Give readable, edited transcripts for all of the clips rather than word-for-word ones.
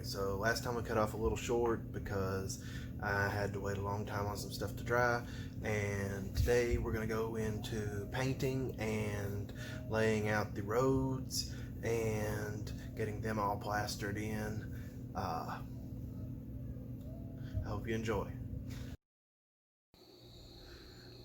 Alright, so last time we cut off a little short because I had to wait a long time on some stuff to dry, and today we're going to go into painting and laying out the roads and getting them all plastered in. I hope you enjoy.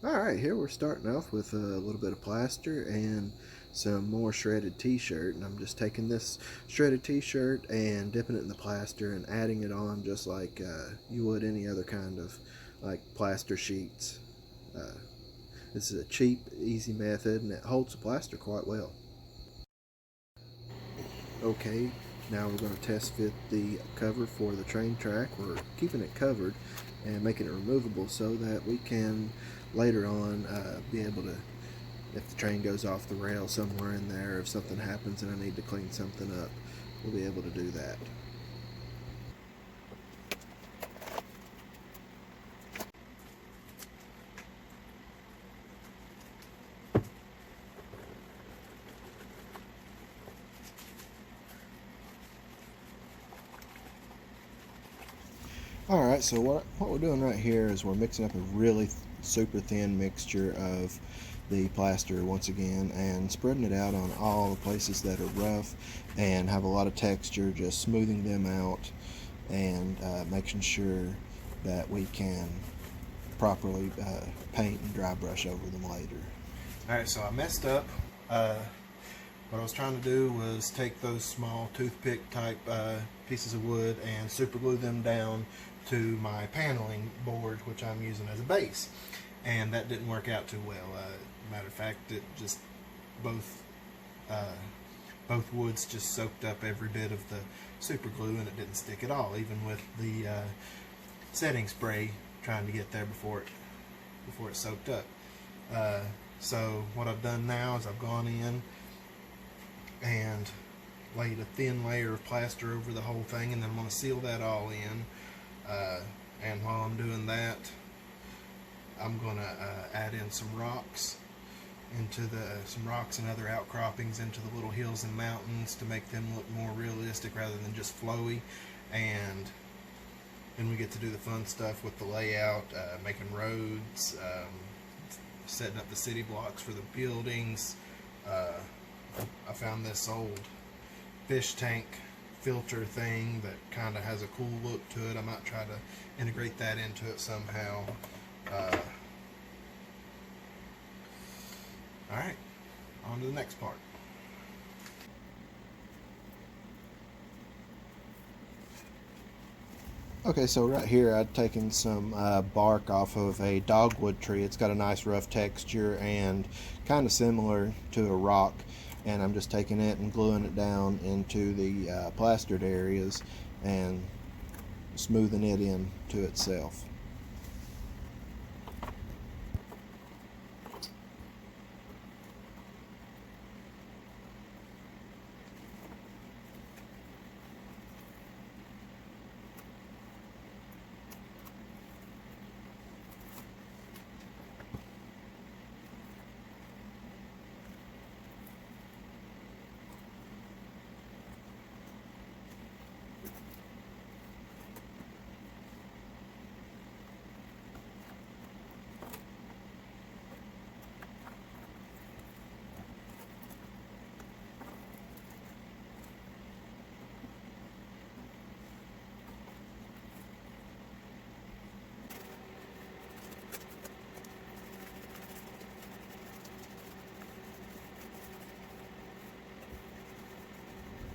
Alright, here we're starting off with a little bit of plaster and some more shredded t-shirt, and I'm just taking this shredded t-shirt and dipping it in the plaster and adding it on just like you would any other kind of like plaster sheets. This is a cheap, easy method, and it holds the plaster quite well. Okay, now we're going to test fit the cover for the train track. We're keeping it covered and making it removable so that we can later on be able to, if the train goes off the rail somewhere in there, if something happens and I need to clean something up, we'll be able to do that. Alright, so what we're doing right here is we're mixing up a really super thin mixture of the plaster once again and spreading it out on all the places that are rough and have a lot of texture, just smoothing them out and making sure that we can properly paint and dry brush over them later. Alright, so I messed up. What I was trying to do was take those small toothpick type pieces of wood and super glue them down to my paneling board, which I'm using as a base, and that didn't work out too well. Matter of fact, it just both woods just soaked up every bit of the super glue, and it didn't stick at all, even with the setting spray trying to get there before it soaked up. So what I've done now is I've gone in and laid a thin layer of plaster over the whole thing, and then I'm going to seal that all in. And while I'm doing that, I'm going to add in some rocks and other outcroppings into the little hills and mountains to make them look more realistic rather than just flowy. And then we get to do the fun stuff with the layout, making roads, setting up the city blocks for the buildings. I found this old fish tank filter thing that kind of has a cool look to it. I might try to integrate that into it somehow. Alright, on to the next part. Okay, so right here I've taken some bark off of a dogwood tree. It's got a nice rough texture and kind of similar to a rock, and I'm just taking it and gluing it down into the plastered areas and smoothing it in to itself.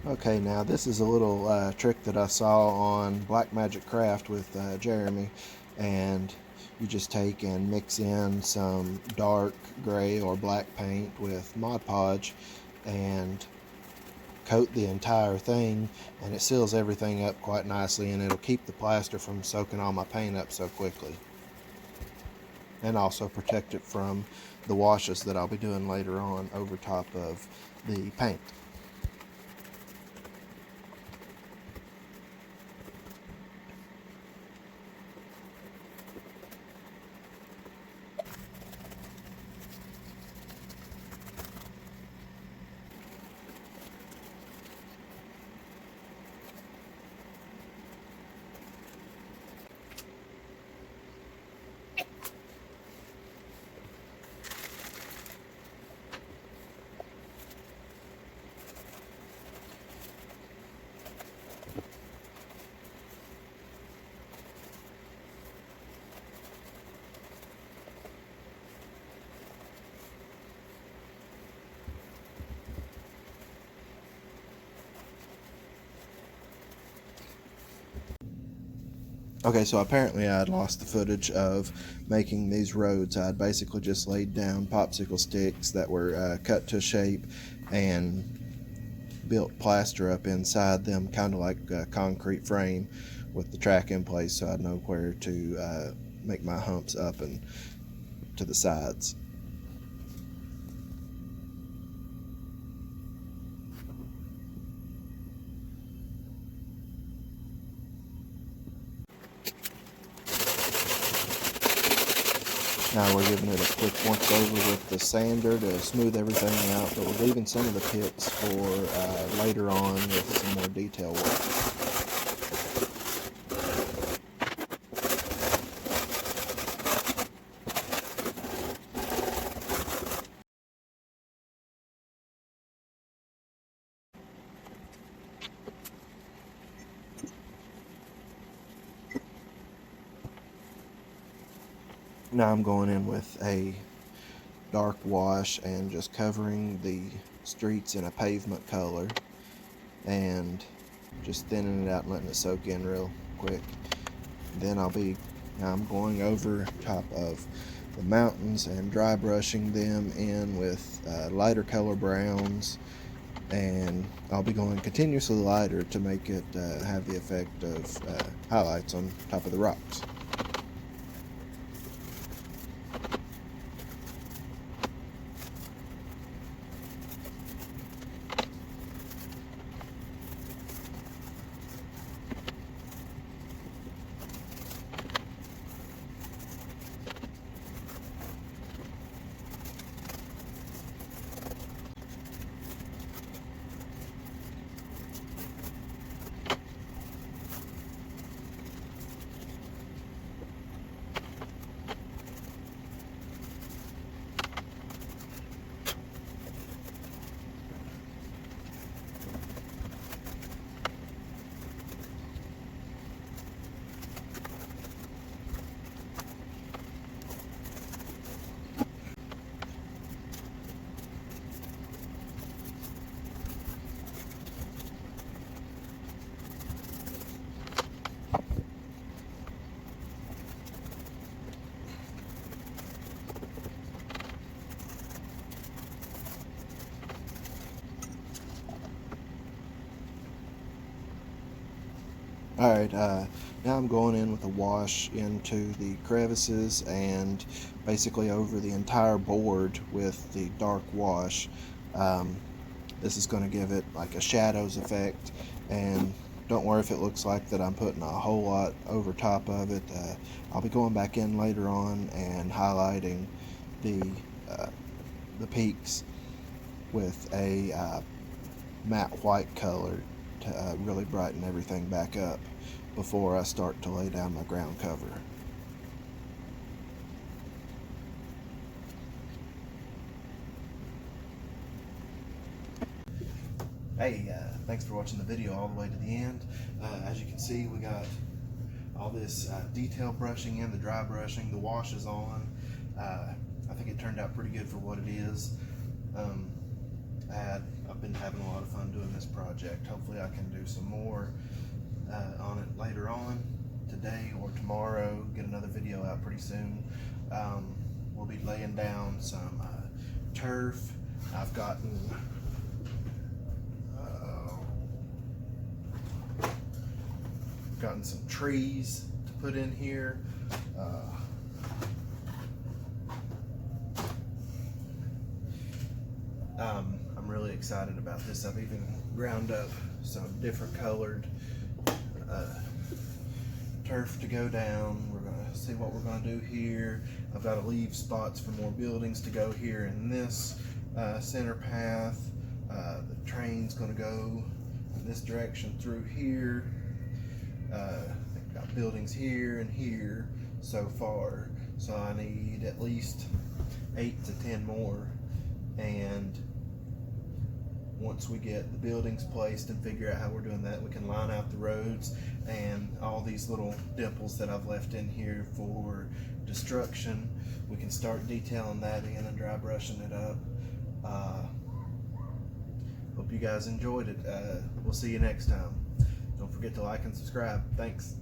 Okay, now this is a little trick that I saw on Black Magic Craft with Jeremy, and you just take and mix in some dark gray or black paint with Mod Podge and coat the entire thing, and it seals everything up quite nicely, and it'll keep the plaster from soaking all my paint up so quickly, and also protect it from the washes that I'll be doing later on over top of the paint. Okay, so apparently I had lost the footage of making these roads. I had basically just laid down popsicle sticks that were cut to shape and built plaster up inside them, kind of like a concrete frame with the track in place, so I'd know where to make my humps up and to the sides. Now we're giving it a quick once over with the sander to smooth everything out, but we're leaving some of the pits for later on with some more detail work. Now I'm going in with a dark wash and just covering the streets in a pavement color and just thinning it out and letting it soak in real quick. Then I'm going over top of the mountains and dry brushing them in with lighter color browns, and I'll be going continuously lighter to make it have the effect of highlights on top of the rocks. Alright, now I'm going in with a wash into the crevices and basically over the entire board with the dark wash. This is going to give it like a shadows effect, and don't worry if it looks like that I'm putting a whole lot over top of it. I'll be going back in later on and highlighting the, the peaks with a matte white color to really brighten everything back up before I start to lay down my ground cover. Hey, thanks for watching the video all the way to the end. As you can see, we got all this detail brushing in, the dry brushing, the wash is on. I think it turned out pretty good for what it is. I've been having a lot of fun doing this project. Hopefully I can do some more on it later on, today or tomorrow, get another video out pretty soon. We'll be laying down some turf. I've gotten some trees to put in here. I'm really excited about this. I've even ground up some different colored turf to go down. We're going to see what we're going to do here. I've got to leave spots for more buildings to go here in this center path. The train's going to go in this direction through here. I've got buildings here and here so far, so I need at least 8 to 10 more, and once we get the buildings placed and figure out how we're doing that, we can line out the roads and all these little dimples that I've left in here for destruction. We can start detailing that in and dry brushing it up. Hope you guys enjoyed it. We'll see you next time. Don't forget to like and subscribe. Thanks.